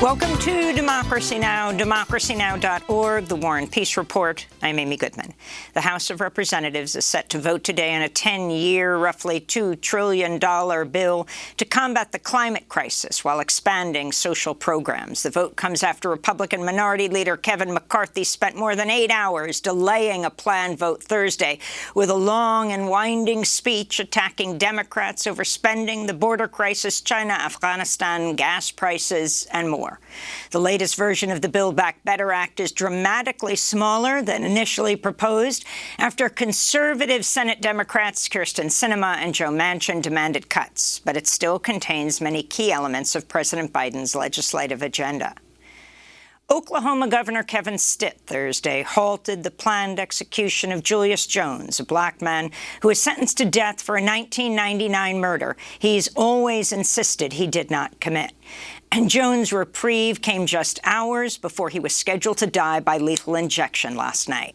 Welcome to Democracy Now!, democracynow.org, the War and Peace Report. I'm Amy Goodman. The House of Representatives is set to vote today on a 10-year, roughly $2 trillion bill to combat the climate crisis while expanding social programs. The vote comes after Republican Minority Leader Kevin McCarthy spent more than 8 hours delaying a planned vote Thursday with a long and winding speech attacking Democrats over spending, the border crisis, China, Afghanistan, gas prices, and more. The latest version of the Build Back Better Act is dramatically smaller than initially proposed after conservative Senate Democrats Kyrsten Sinema and Joe Manchin demanded cuts, but it still contains many key elements of President Biden's legislative agenda. Oklahoma Governor Kevin Stitt Thursday halted the planned execution of Julius Jones, a black man who was sentenced to death for a 1999 murder he's always insisted he did not commit. And Jones' reprieve came just hours before he was scheduled to die by lethal injection last night.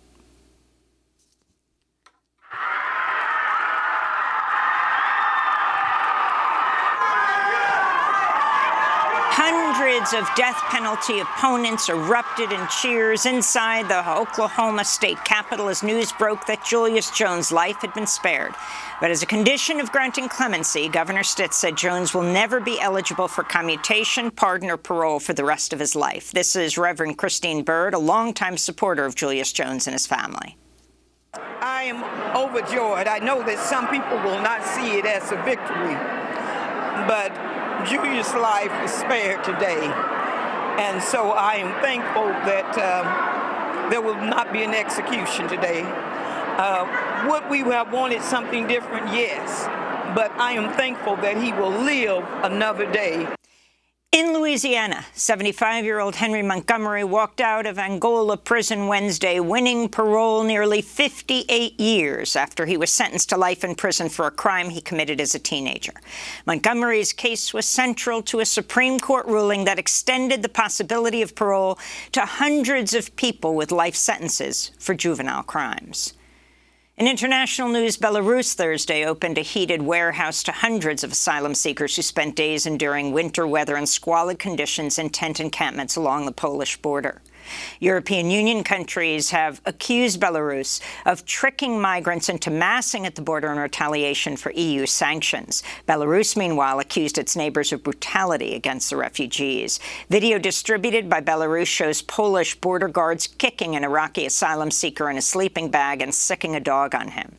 Hundreds of death penalty opponents erupted in cheers inside the Oklahoma state capitol as news broke that Julius Jones' life had been spared. But as a condition of granting clemency, Governor Stitt said Jones will never be eligible for commutation, pardon, or parole for the rest of his life. This is Reverend Christine Bird, a longtime supporter of Julius Jones and his family. I am overjoyed. I know that some people will not see it as a victory, but Julius' life is spared today, and so I am thankful that there will not be an execution today. Would we have wanted something different? Yes, but I am thankful that he will live another day. In Louisiana, 75-year-old Henry Montgomery walked out of Angola prison Wednesday, winning parole nearly 58 years after he was sentenced to life in prison for a crime he committed as a teenager. Montgomery's case was central to a Supreme Court ruling that extended the possibility of parole to hundreds of people with life sentences for juvenile crimes. In international news, Belarus Thursday opened a heated warehouse to hundreds of asylum seekers who spent days enduring winter weather and squalid conditions in tent encampments along the Polish border. European Union countries have accused Belarus of tricking migrants into massing at the border in retaliation for EU sanctions. Belarus, meanwhile, accused its neighbors of brutality against the refugees. Video distributed by Belarus shows Polish border guards kicking an Iraqi asylum seeker in a sleeping bag and sicking a dog on him.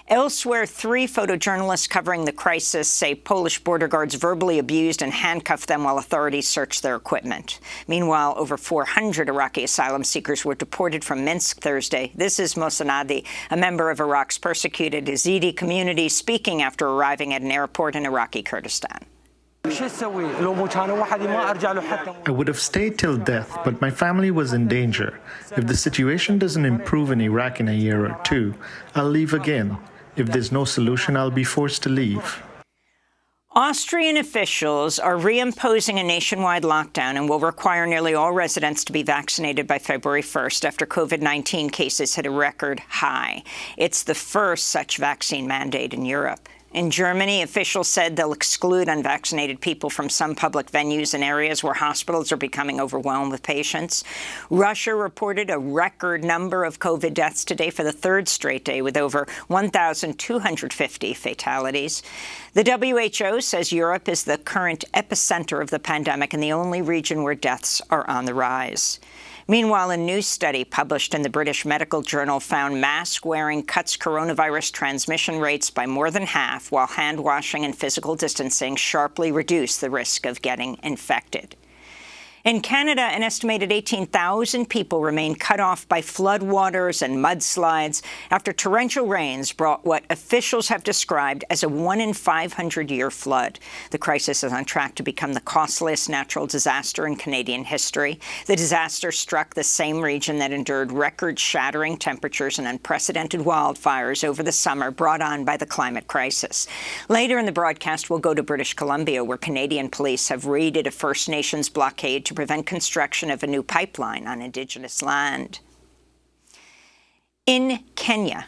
Elsewhere, 3 photojournalists covering the crisis say Polish border guards verbally abused and handcuffed them while authorities searched their equipment. Meanwhile, over 400 Iraqi asylum seekers were deported from Minsk Thursday. This is Mosanadi, a member of Iraq's persecuted Yazidi community, speaking after arriving at an airport in Iraqi Kurdistan. I would have stayed till death, but my family was in danger. If the situation doesn't improve in Iraq in a year or 2, I'll leave again. If there's no solution, I'll be forced to leave. Austrian officials are reimposing a nationwide lockdown and will require nearly all residents to be vaccinated by February 1st after COVID-19 cases hit a record high. It's the first such vaccine mandate in Europe. In Germany, officials said they'll exclude unvaccinated people from some public venues in areas where hospitals are becoming overwhelmed with patients. Russia reported a record number of COVID deaths today for the 3rd straight day, with over 1,250 fatalities. The WHO says Europe is the current epicenter of the pandemic and the only region where deaths are on the rise. Meanwhile, a new study published in the British Medical Journal found mask-wearing cuts coronavirus transmission rates by more than half, while hand-washing and physical distancing sharply reduce the risk of getting infected. In Canada, an estimated 18,000 people remain cut off by floodwaters and mudslides after torrential rains brought what officials have described as a 1-in-500-year flood. The crisis is on track to become the costliest natural disaster in Canadian history. The disaster struck the same region that endured record-shattering temperatures and unprecedented wildfires over the summer brought on by the climate crisis. Later in the broadcast, we'll go to British Columbia, where Canadian police have raided a First Nations blockade to prevent construction of a new pipeline on Indigenous land. In Kenya,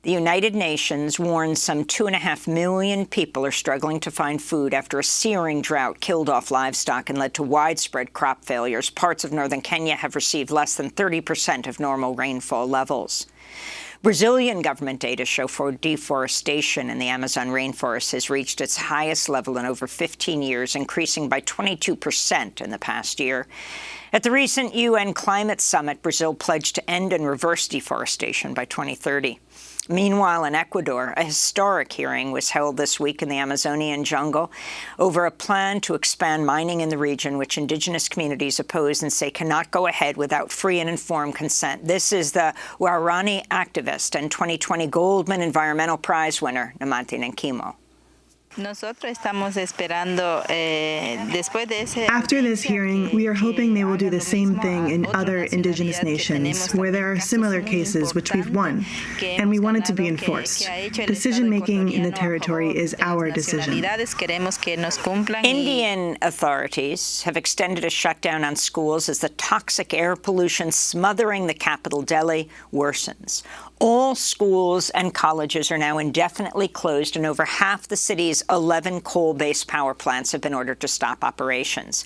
The United Nations warns some 2.5 million people are struggling to find food after a searing drought killed off livestock and led to widespread crop failures. Parts of northern Kenya have received less than 30% of normal rainfall levels. Brazilian government data show deforestation in the Amazon rainforest has reached its highest level in over 15 years, increasing by 22% in the past year. At the recent UN Climate Summit, Brazil pledged to end and reverse deforestation by 2030. Meanwhile, in Ecuador, a historic hearing was held this week in the Amazonian jungle over a plan to expand mining in the region, which indigenous communities oppose and say cannot go ahead without free and informed consent. This is the Guarani activist and 2020 Goldman Environmental Prize winner, Namanti Nankimo. After this hearing, we are hoping they will do the same thing in other indigenous nations where there are similar cases which we've won, and we want it to be enforced. Decision-making in the territory is our decision. Indian authorities have extended a shutdown on schools as the toxic air pollution smothering the capital, Delhi, worsens. All schools and colleges are now indefinitely closed, and over half the city's 11 coal-based power plants have been ordered to stop operations.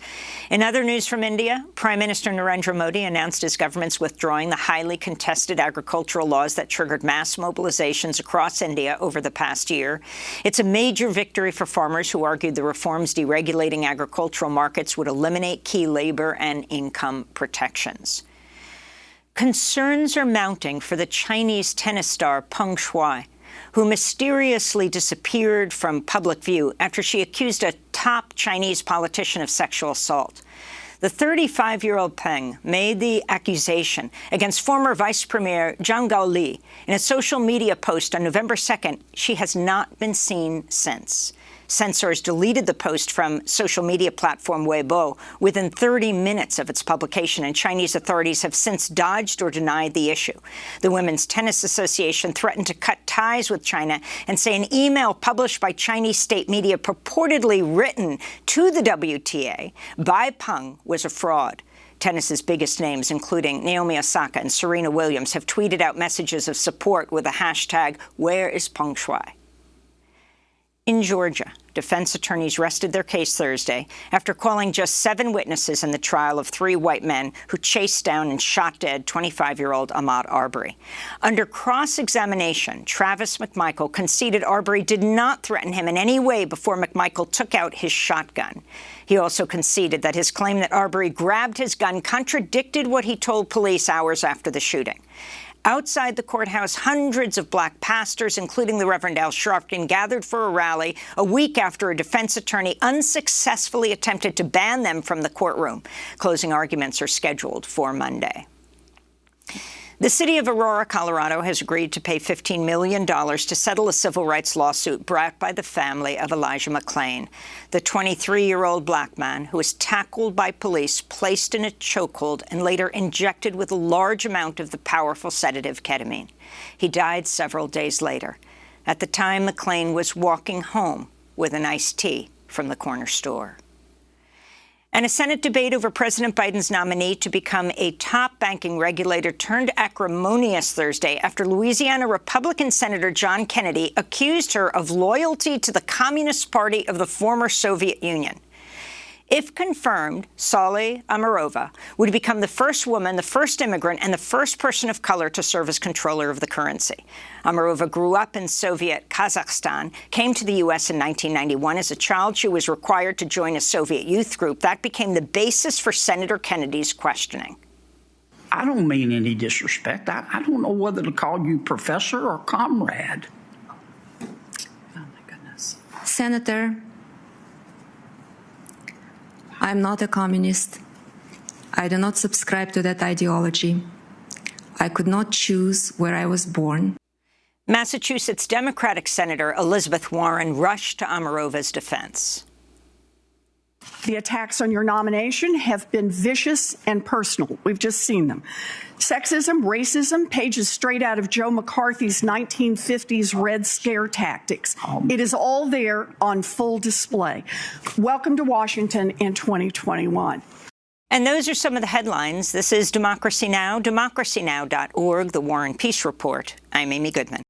In other news from India, Prime Minister Narendra Modi announced his government's withdrawing the highly contested agricultural laws that triggered mass mobilizations across India over the past year. It's a major victory for farmers who argued the reforms deregulating agricultural markets would eliminate key labor and income protections. Concerns are mounting for the Chinese tennis star Peng Shuai, who mysteriously disappeared from public view after she accused a top Chinese politician of sexual assault. The 35-year-old Peng made the accusation against former Vice Premier Zhang Gaoli in a social media post on November 2nd. She has not been seen since. Censors deleted the post from social media platform Weibo within 30 minutes of its publication, and Chinese authorities have since dodged or denied the issue. The Women's Tennis Association threatened to cut ties with China and say an email published by Chinese state media purportedly written to the WTA by Peng was a fraud. Tennis's biggest names, including Naomi Osaka and Serena Williams, have tweeted out messages of support with the hashtag #WhereIsPengShui. In Georgia, defense attorneys rested their case Thursday after calling just 7 witnesses in the trial of 3 white men who chased down and shot dead 25-year-old Ahmaud Arbery. Under cross-examination, Travis McMichael conceded Arbery did not threaten him in any way before McMichael took out his shotgun. He also conceded that his claim that Arbery grabbed his gun contradicted what he told police hours after the shooting. Outside the courthouse, hundreds of black pastors, including the Reverend Al Sharpton, gathered for a rally a week after a defense attorney unsuccessfully attempted to ban them from the courtroom. Closing arguments are scheduled for Monday. The city of Aurora, Colorado, has agreed to pay $15 million to settle a civil rights lawsuit brought by the family of Elijah McClain, the 23-year-old black man who was tackled by police, placed in a chokehold, and later injected with a large amount of the powerful sedative ketamine. He died several days later. At the time, McClain was walking home with an iced tea from the corner store. And a Senate debate over President Biden's nominee to become a top banking regulator turned acrimonious Thursday after Louisiana Republican Senator John Kennedy accused her of loyalty to the Communist Party of the former Soviet Union. If confirmed, Sally Amarova would become the first woman, the first immigrant, and the first person of color to serve as controller of the currency. Amarova grew up in Soviet Kazakhstan, came to the U.S. in 1991. As a child, she was required to join a Soviet youth group. That became the basis for Senator Kennedy's questioning. I don't mean any disrespect. I don't know whether to call you professor or comrade. Oh, my goodness. Senator, I'm not a communist. I do not subscribe to that ideology. I could not choose where I was born. Massachusetts Democratic Senator Elizabeth Warren rushed to Amarova's defense. The attacks on your nomination have been vicious and personal. We've just seen them. Sexism, racism, pages straight out of Joe McCarthy's 1950s Red Scare tactics. It is all there on full display. Welcome to Washington in 2021. And those are some of the headlines. This is Democracy Now!, democracynow.org, The War and Peace Report. I'm Amy Goodman.